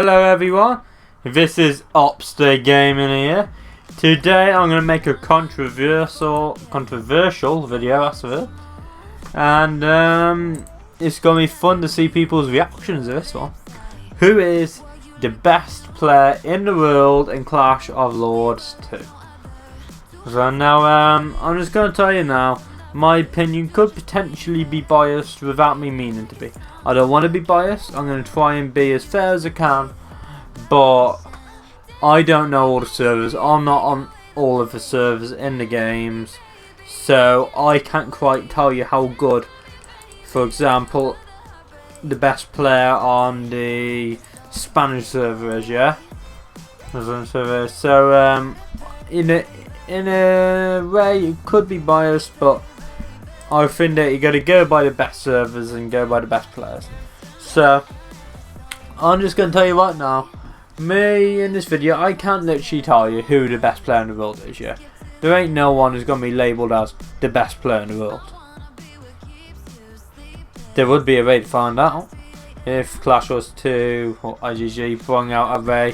Hello everyone, this is OpsterGaming here. Today I'm going to make a controversial video, that's it. And it's going to be fun to see people's reactions to this one. Who is the best player in the world in Clash of Lords 2? So now I'm just going to tell you now, my opinion could potentially be biased without me meaning to be. I don't want to be biased, I'm going to try and be as fair as I can, but I don't know all the servers, I'm not on all of the servers in the games, so I can't quite tell you how good, for example, the best player on the Spanish server is, yeah? So in a way it could be biased, but I think that you got to go by the best servers and go by the best players. So I'm just going to tell you right now, me in this video, I can't literally tell you who the best player in the world is, yeah? There ain't no one who's going to be labelled as the best player in the world. There would be a way to find out if Clash Wars 2 or IGG brought out a way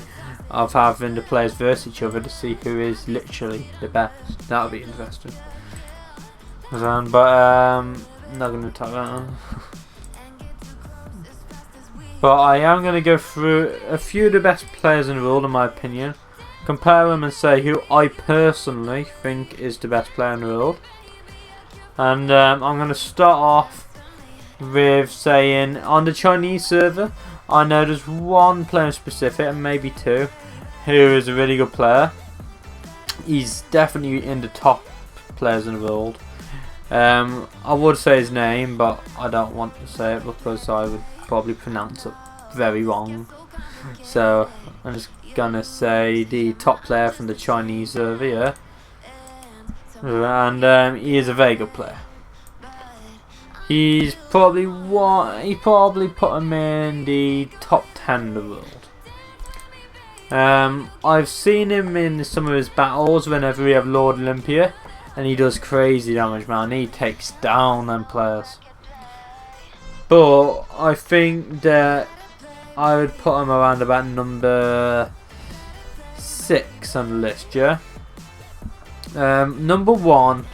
of having the players versus each other to see who is literally the best. That would be interesting. But I'm not going to tell that. But I am going to go through a few of the best players in the world in my opinion, compare them and say who I personally think is the best player in the world. And I'm going to start off with saying on the Chinese server, I know there's one player in specific, and maybe two, who is a really good player. He's definitely in the top players in the world. I would say his name, but I don't want to say it because I would probably pronounce it very wrong. So I'm just gonna say the top player from the Chinese server, yeah. And he is a very good player. He's probably he probably put him in the top 10 in the world. I've seen him in some of his battles whenever we have Lord Olympia. And he does crazy damage, man. He takes down them players. But I think that I would put him around about number 6 on the list, yeah? Number 1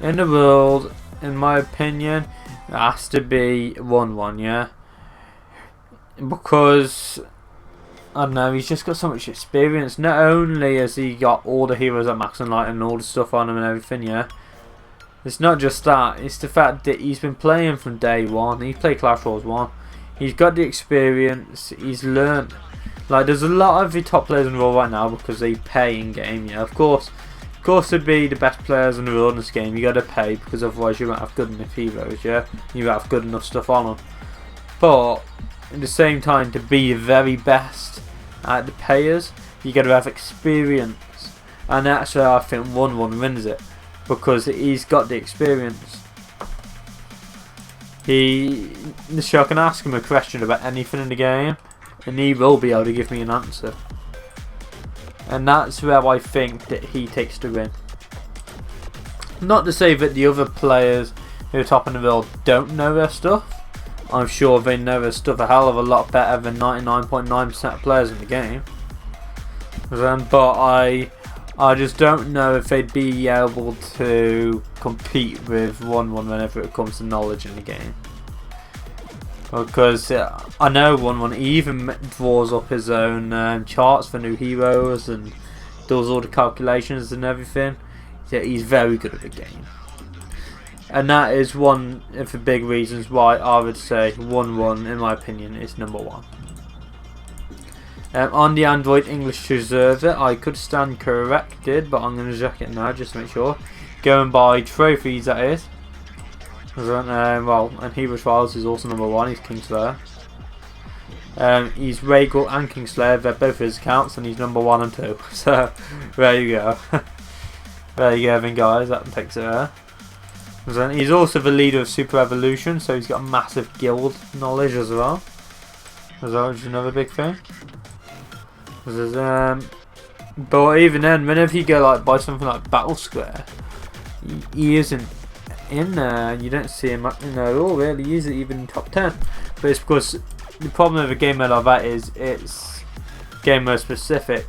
in the world, in my opinion, has to be 1-1, yeah? Because I don't know, he's just got so much experience. Not only has he got all the heroes at max and light and all the stuff on him and everything, yeah. It's not just that, it's the fact that he's been playing from day one. He played Clash Wars 1. He's got the experience, he's learned. Like, there's a lot of the top players in the world right now because they pay in game, yeah. Of course to be the best players in the world in this game, you gotta pay because otherwise you won't have good enough heroes, yeah. You won't have good enough stuff on them. But at the same time, to be the very best at the payers, you got to have experience, and that's where I think 1-1 wins it, because he's got the experience. So I can ask him a question about anything in the game, and he will be able to give me an answer, and that's where I think that he takes the win. Not to say that the other players who are top in the world don't know their stuff. I'm sure they know their stuff a hell of a lot better than 99.9% of players in the game. But I just don't know if they'd be able to compete with 1-1 whenever it comes to knowledge in the game. Because I know 1-1 even draws up his own charts for new heroes and does all the calculations and everything. Yeah, he's very good at the game. And that is one of the big reasons why I would say 1-1, in my opinion, is number 1. On the Android English server, I could stand corrected, but I'm going to check it now just to make sure. Going by trophies, that is. Well, and Hero Trials is also number 1, he's Kingslayer. He's Regal and Kingslayer, they're both his accounts, and he's number 1 and 2. So, there you go. There you go then, guys, that takes it there. He's also the leader of Super Evolution, so he's got massive guild knowledge as well. Which is another big thing. But even then, whenever you go like buy something like Battle Square, he isn't in there. You don't see him in there at all, really. He isn't even top 10. But it's because the problem with a game mode like that is it's game mode specific.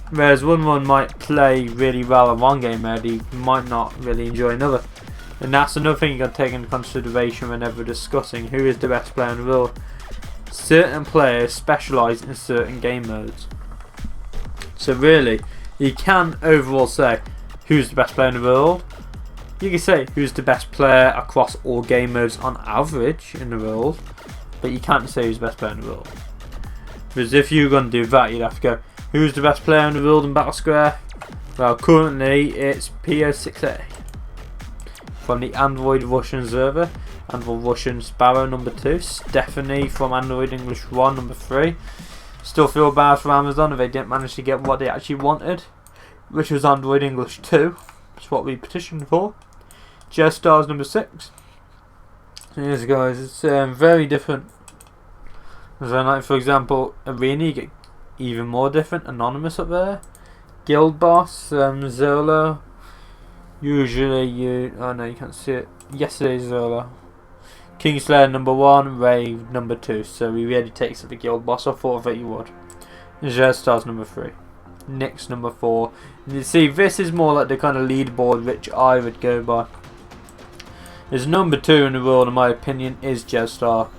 Whereas one might play really well in one game mode, he might not really enjoy another. And that's another thing you got to take into consideration whenever discussing who is the best player in the world. Certain players specialise in certain game modes. So really, you can overall say who's the best player in the world. You can say who's the best player across all game modes on average in the world. But you can't say who's the best player in the world. Because if you're going to do that, you'd have to go, who's the best player in the world in Battle Square? Well, currently it's PO6A. From the Android Russian server, Android Russian Sparrow number 2, Stephanie from Android English 1 number 3. Still feel bad for Amazon if they didn't manage to get what they actually wanted, which was Android English 2. That's what we petitioned for. Stars number 6. Yes guys, it's very different. So like for example, Arena, you get even more different. Anonymous up there. Guild Boss, Zola. Usually oh no, you can't see it. Yesterday's Zola. Kingslayer number 1, Rave number 2. So he really takes up the Guild Boss. I thought that you would. Stars number 3. Nyx number 4. And you see, this is more like the kind of leaderboard which I would go by. His number 2 in the world, in my opinion, is Jetstar.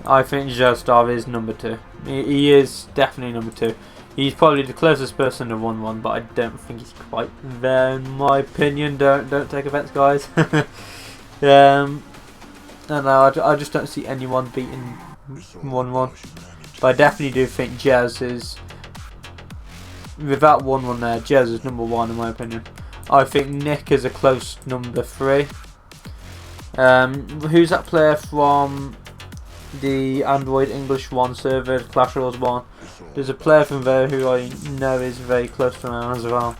I think Jetstar is number 2. He is definitely number 2. He's probably the closest person to 1-1, but I don't think he's quite there, in my opinion. Don't take offense, guys. I just don't see anyone beating 1-1. But I definitely do think Jez is, with that 1-1 there, Jez is number 1 in my opinion. I think Nick is a close number 3. Who's that player from the Android English 1 server, Clash Royale 1? There's a player from there who I know is very close to him as well.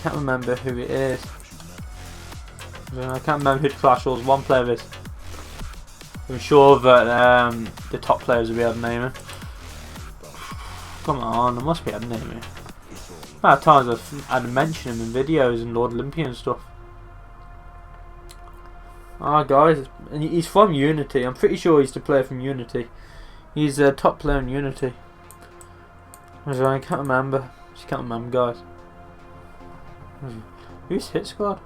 Can't remember who it is. I can't remember who the Clash Royale 1 player is. I'm sure that the top players will be able to name him. Come on, I must be able to name him. At times I've had to mention him in videos and Lord Olympia and stuff. Ah guys, and he's from Unity. I'm pretty sure he's the player from Unity. He's a top player in Unity. I can't remember. Just can't remember, guys. Who's Hit Squad?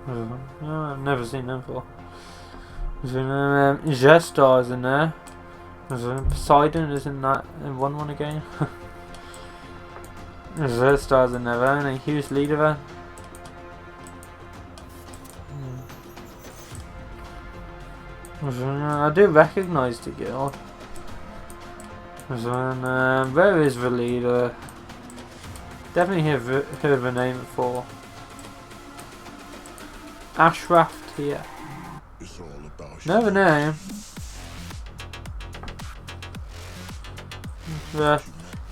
I've never seen them before. Gestar is in there. Poseidon is in that in 1-1 again. Gestar's in there, and a huge leader there. I do recognise the guild. Where is the leader? Definitely heard the name before. Ashraft here. Know the name.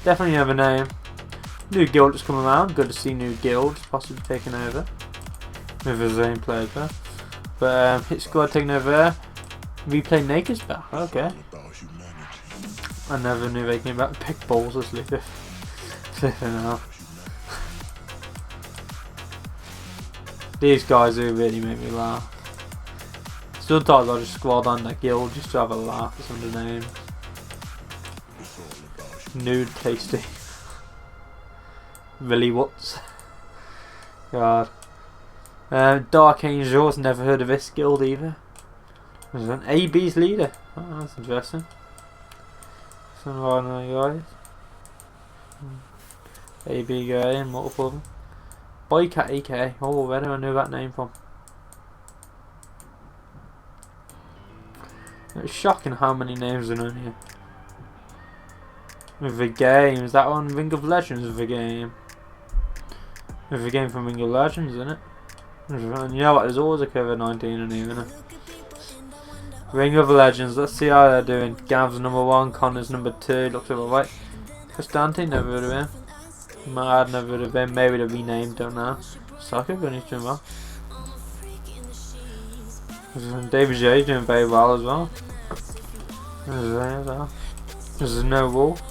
Definitely know the name. New guild has come around. Good to see new guilds possibly taking over with the same players there. But Hit Squad taking over there. Replay Naked's back. Okay. I never knew they came back to pick balls as leader. These guys do really make me laugh. Sometimes I just squad on that guild just to have a laugh at some of the names. Nude Tasty. Really what's? God. Dark Angels, never heard of this guild either. There's an AB's leader. Oh, that's interesting. Some of our guys. AB guy and multiple of them. Boycat AK. Oh, where do I know that name from? It's shocking how many names are on here. With the game, is that on Ring of Legends with the game? With the game from Ring of Legends, isn't it? And you know what, there's always a COVID-19 in here, isn't it? Ring of Legends, let's see how they're doing. Gav's number 1, Connor's number 2, looks about right. Constantine, never heard of him. Mad, never heard of him. Maybe they're renamed, don't know. Soccer, going to doing well. David J's doing very well as well. There's no wolf.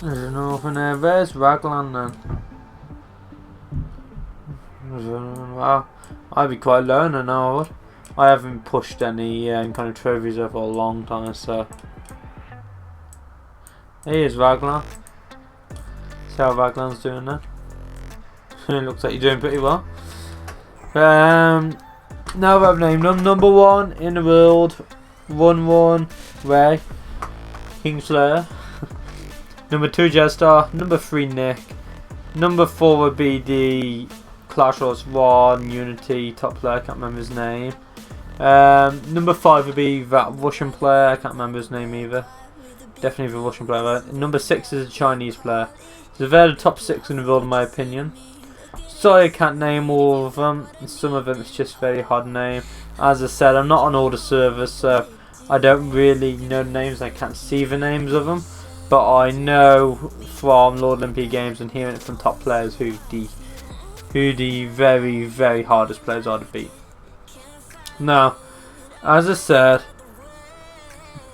There's nothing there. Where's Raglan then? Wow, I'd be quite lonely now. I haven't pushed any kind of trophies over a long time, so. Here's Raglan. See how Raglan's doing there. It looks like you're doing pretty well. Now that I've named them, number 1 in the world, 1-1, Ray, Kingslayer. Number 2, Jetstar. Number 3, Nick. Number 4 would be the Clash Royale 1 Unity top player, I can't remember his name. Number 5 would be that Russian player, I can't remember his name either. Definitely the Russian player. Right? Number 6 is a Chinese player. So they're the top 6 in the world in my opinion. Sorry I can't name all of them. Some of them it's just very hard to name. As I said, I'm not on all the servers, so I don't really know the names. I can't see the names of them. But I know from Lord Olympia games and hearing it from top players who the very, very hardest players are to beat. Now, as I said,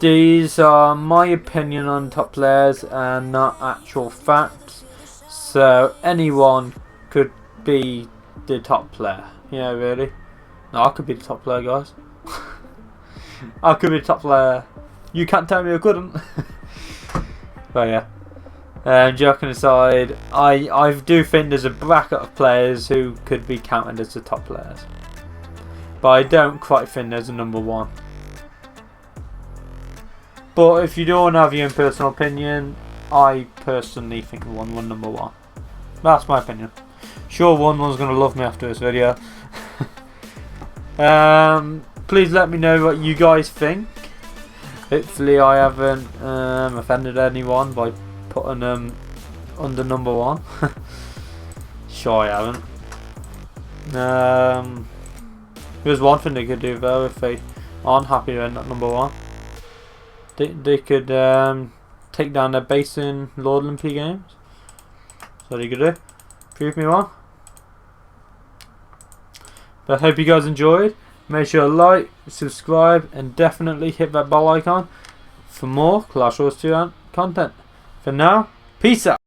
these are my opinion on top players and not actual facts. So anyone could be the top player. Yeah, really. No, I could be the top player, guys. I could be the top player. You can't tell me I couldn't. But yeah. Joking aside, I do think there's a bracket of players who could be counted as the top players. But I don't quite think there's a number 1. But if you don't have your own personal opinion, I personally think 1-1 number 1. That's my opinion. Sure, 1-1's going to love me after this video. Please let me know what you guys think. Hopefully I haven't offended anyone by putting them under number 1. Sure I haven't. There's one thing they could do though if they aren't happy with not number 1. They could take down their base in Lord Olympia games. So they could do. Prove me wrong. But I hope you guys enjoyed. Make sure to like, subscribe, and definitely hit that bell icon for more Clash Royale 2 content. For now, peace out.